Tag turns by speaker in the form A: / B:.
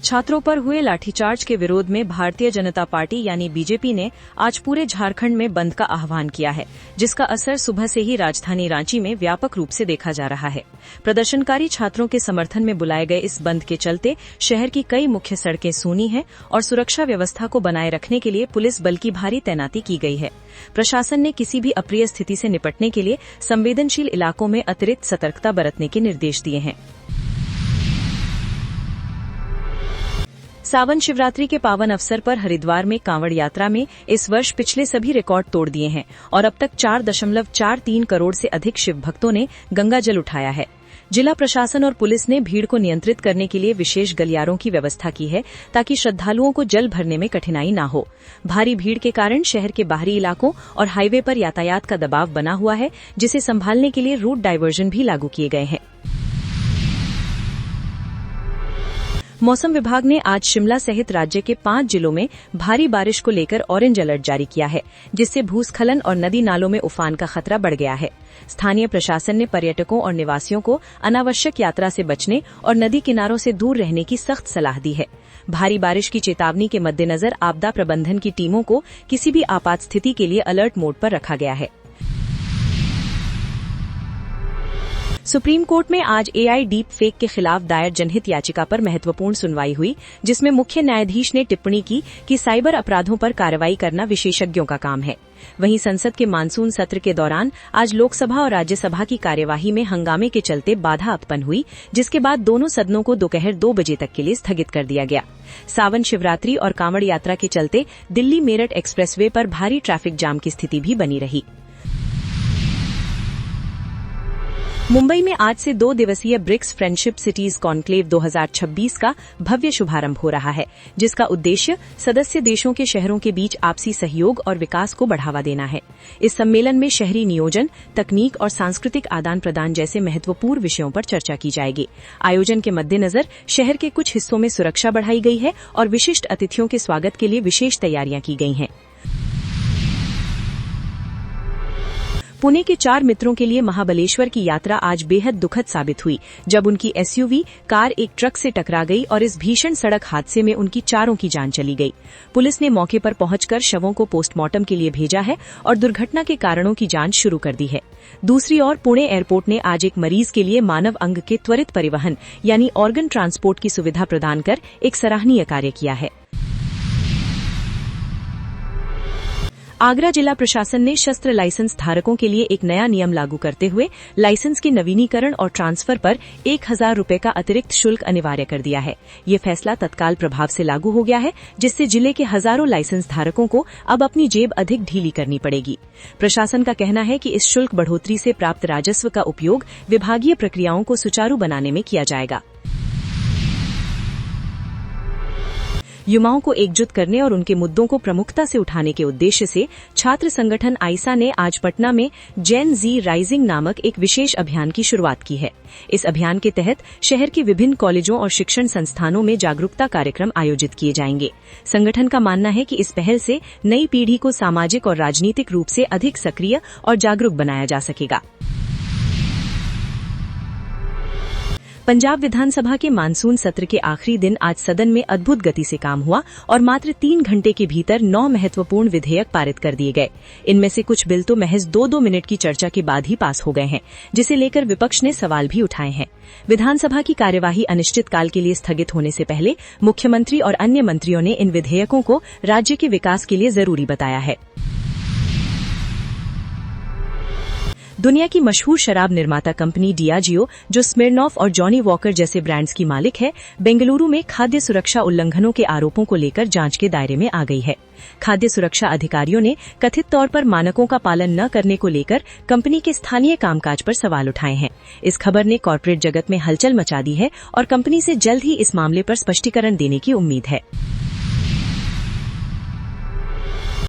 A: छात्रों पर हुए लाठीचार्ज के विरोध में भारतीय जनता पार्टी यानी बीजेपी ने आज पूरे झारखंड में बंद का आह्वान किया है, जिसका असर सुबह से ही राजधानी रांची में व्यापक रूप से देखा जा रहा है। प्रदर्शनकारी छात्रों के समर्थन में बुलाए गए इस बंद के चलते शहर की कई मुख्य सड़कें सूनी हैं और सुरक्षा व्यवस्था को बनाए रखने के लिए पुलिस बल की भारी तैनाती की गई है। प्रशासन ने किसी भी अप्रिय स्थिति से निपटने के लिए संवेदनशील इलाकों में अतिरिक्त सतर्कता बरतने के निर्देश दिए हैं। सावन शिवरात्रि के पावन अवसर पर हरिद्वार में कांवड़ यात्रा में इस वर्ष पिछले सभी रिकॉर्ड तोड़ दिए हैं और अब तक 4.43 करोड़ से अधिक शिव भक्तों ने गंगा जल उठाया है। जिला प्रशासन और पुलिस ने भीड़ को नियंत्रित करने के लिए विशेष गलियारों की व्यवस्था की है ताकि श्रद्धालुओं को जल भरने में कठिनाई न हो। भारी भीड़ के कारण शहर के बाहरी इलाकों और हाईवे पर यातायात का दबाव बना हुआ है, जिसे संभालने के लिए रूट डायवर्जन भी लागू किए गए हैं। मौसम विभाग ने आज शिमला सहित राज्य के 5 जिलों में भारी बारिश को लेकर ऑरेंज अलर्ट जारी किया है, जिससे भूस्खलन और नदी नालों में उफान का खतरा बढ़ गया है। स्थानीय प्रशासन ने पर्यटकों और निवासियों को अनावश्यक यात्रा से बचने और नदी किनारों से दूर रहने की सख्त सलाह दी है। भारी बारिश की चेतावनी के मद्देनजर आपदा प्रबंधन की टीमों को किसी भी आपात स्थिति के लिए अलर्ट मोड पर रखा गया है। सुप्रीम कोर्ट में आज एआई डीप फेक के खिलाफ दायर जनहित याचिका पर महत्वपूर्ण सुनवाई हुई, जिसमें मुख्य न्यायाधीश ने टिप्पणी की कि साइबर अपराधों पर कार्रवाई करना विशेषज्ञों का काम है। वहीं संसद के मानसून सत्र के दौरान आज लोकसभा और राज्यसभा की कार्यवाही में हंगामे के चलते बाधा उत्पन्न हुई, जिसके बाद दोनों सदनों को दोपहर 2 बजे तक के लिए स्थगित कर दिया गया। सावन शिवरात्रि और कांवड़ यात्रा के चलते दिल्ली मेरठ एक्सप्रेसवे पर भारी ट्रैफिक जाम की स्थिति भी बनी रही। मुंबई में आज से 2 दिवसीय ब्रिक्स फ्रेंडशिप सिटीज कॉन्क्लेव 2026 का भव्य शुभारंभ हो रहा है, जिसका उद्देश्य सदस्य देशों के शहरों के बीच आपसी सहयोग और विकास को बढ़ावा देना है। इस सम्मेलन में शहरी नियोजन, तकनीक और सांस्कृतिक आदान प्रदान जैसे महत्वपूर्ण विषयों पर चर्चा की जाएगी। आयोजन के मद्देनजर शहर के कुछ हिस्सों में सुरक्षा बढ़ाई गई है और विशिष्ट अतिथियों के स्वागत के लिए विशेष तैयारियां की गई हैं। पुणे के 4 मित्रों के लिए महाबलेश्वर की यात्रा आज बेहद दुखद साबित हुई, जब उनकी एसयूवी कार एक ट्रक से टकरा गई और इस भीषण सड़क हादसे में उनकी चारों की जान चली गई। पुलिस ने मौके पर पहुंचकर शवों को पोस्टमार्टम के लिए भेजा है और दुर्घटना के कारणों की जांच शुरू कर दी है। दूसरी ओर पुणे एयरपोर्ट ने आज एक मरीज के लिए मानव अंग के त्वरित परिवहन यानी ऑर्गन ट्रांसपोर्ट की सुविधा प्रदान कर एक सराहनीय कार्य किया है। आगरा जिला प्रशासन ने शस्त्र लाइसेंस धारकों के लिए एक नया नियम लागू करते हुए लाइसेंस के नवीनीकरण और ट्रांसफर पर 1000 रुपये का अतिरिक्त शुल्क अनिवार्य कर दिया है। ये फैसला तत्काल प्रभाव से लागू हो गया है, जिससे जिले के हजारों लाइसेंस धारकों को अब अपनी जेब अधिक ढीली करनी पड़ेगी। प्रशासन का कहना है कि इस शुल्क बढ़ोतरी से प्राप्त राजस्व का उपयोग विभागीय प्रक्रियाओं को सुचारू बनाने में किया जाएगा। युवाओं को एकजुट करने और उनके मुद्दों को प्रमुखता से उठाने के उद्देश्य से छात्र संगठन आइसा ने आज पटना में जेन जी राइजिंग नामक एक विशेष अभियान की शुरुआत की है। इस अभियान के तहत शहर के विभिन्न कॉलेजों और शिक्षण संस्थानों में जागरूकता कार्यक्रम आयोजित किए जाएंगे। संगठन का मानना है कि इस पहल से नई पीढ़ी को सामाजिक और राजनीतिक रूप से अधिक सक्रिय और जागरूक बनाया जा सकेगा। पंजाब विधानसभा के मानसून सत्र के आखिरी दिन आज सदन में अद्भुत गति से काम हुआ और मात्र 3 घंटे के भीतर 9 महत्वपूर्ण विधेयक पारित कर दिए गए। इनमें से कुछ बिल तो महज 2-2 मिनट की चर्चा के बाद ही पास हो गए हैं, जिसे लेकर विपक्ष ने सवाल भी उठाए हैं। विधानसभा की कार्यवाही अनिश्चितकाल के लिए स्थगित होने से पहले मुख्यमंत्री और अन्य मंत्रियों ने इन विधेयकों को राज्य के विकास के लिए जरूरी बताया है। दुनिया की मशहूर शराब निर्माता कंपनी डियाजियो, जो स्मिर्नॉफ और जॉनी वॉकर जैसे ब्रांड्स की मालिक है, बेंगलुरु में खाद्य सुरक्षा उल्लंघनों के आरोपों को लेकर जांच के दायरे में आ गई है। खाद्य सुरक्षा अधिकारियों ने कथित तौर पर मानकों का पालन न करने को लेकर कंपनी के स्थानीय कामकाज पर सवाल उठाए हैं। इस खबर ने कॉर्पोरेट जगत में हलचल मचा दी है और कंपनी से जल्द ही इस मामले पर स्पष्टीकरण देने की उम्मीद है।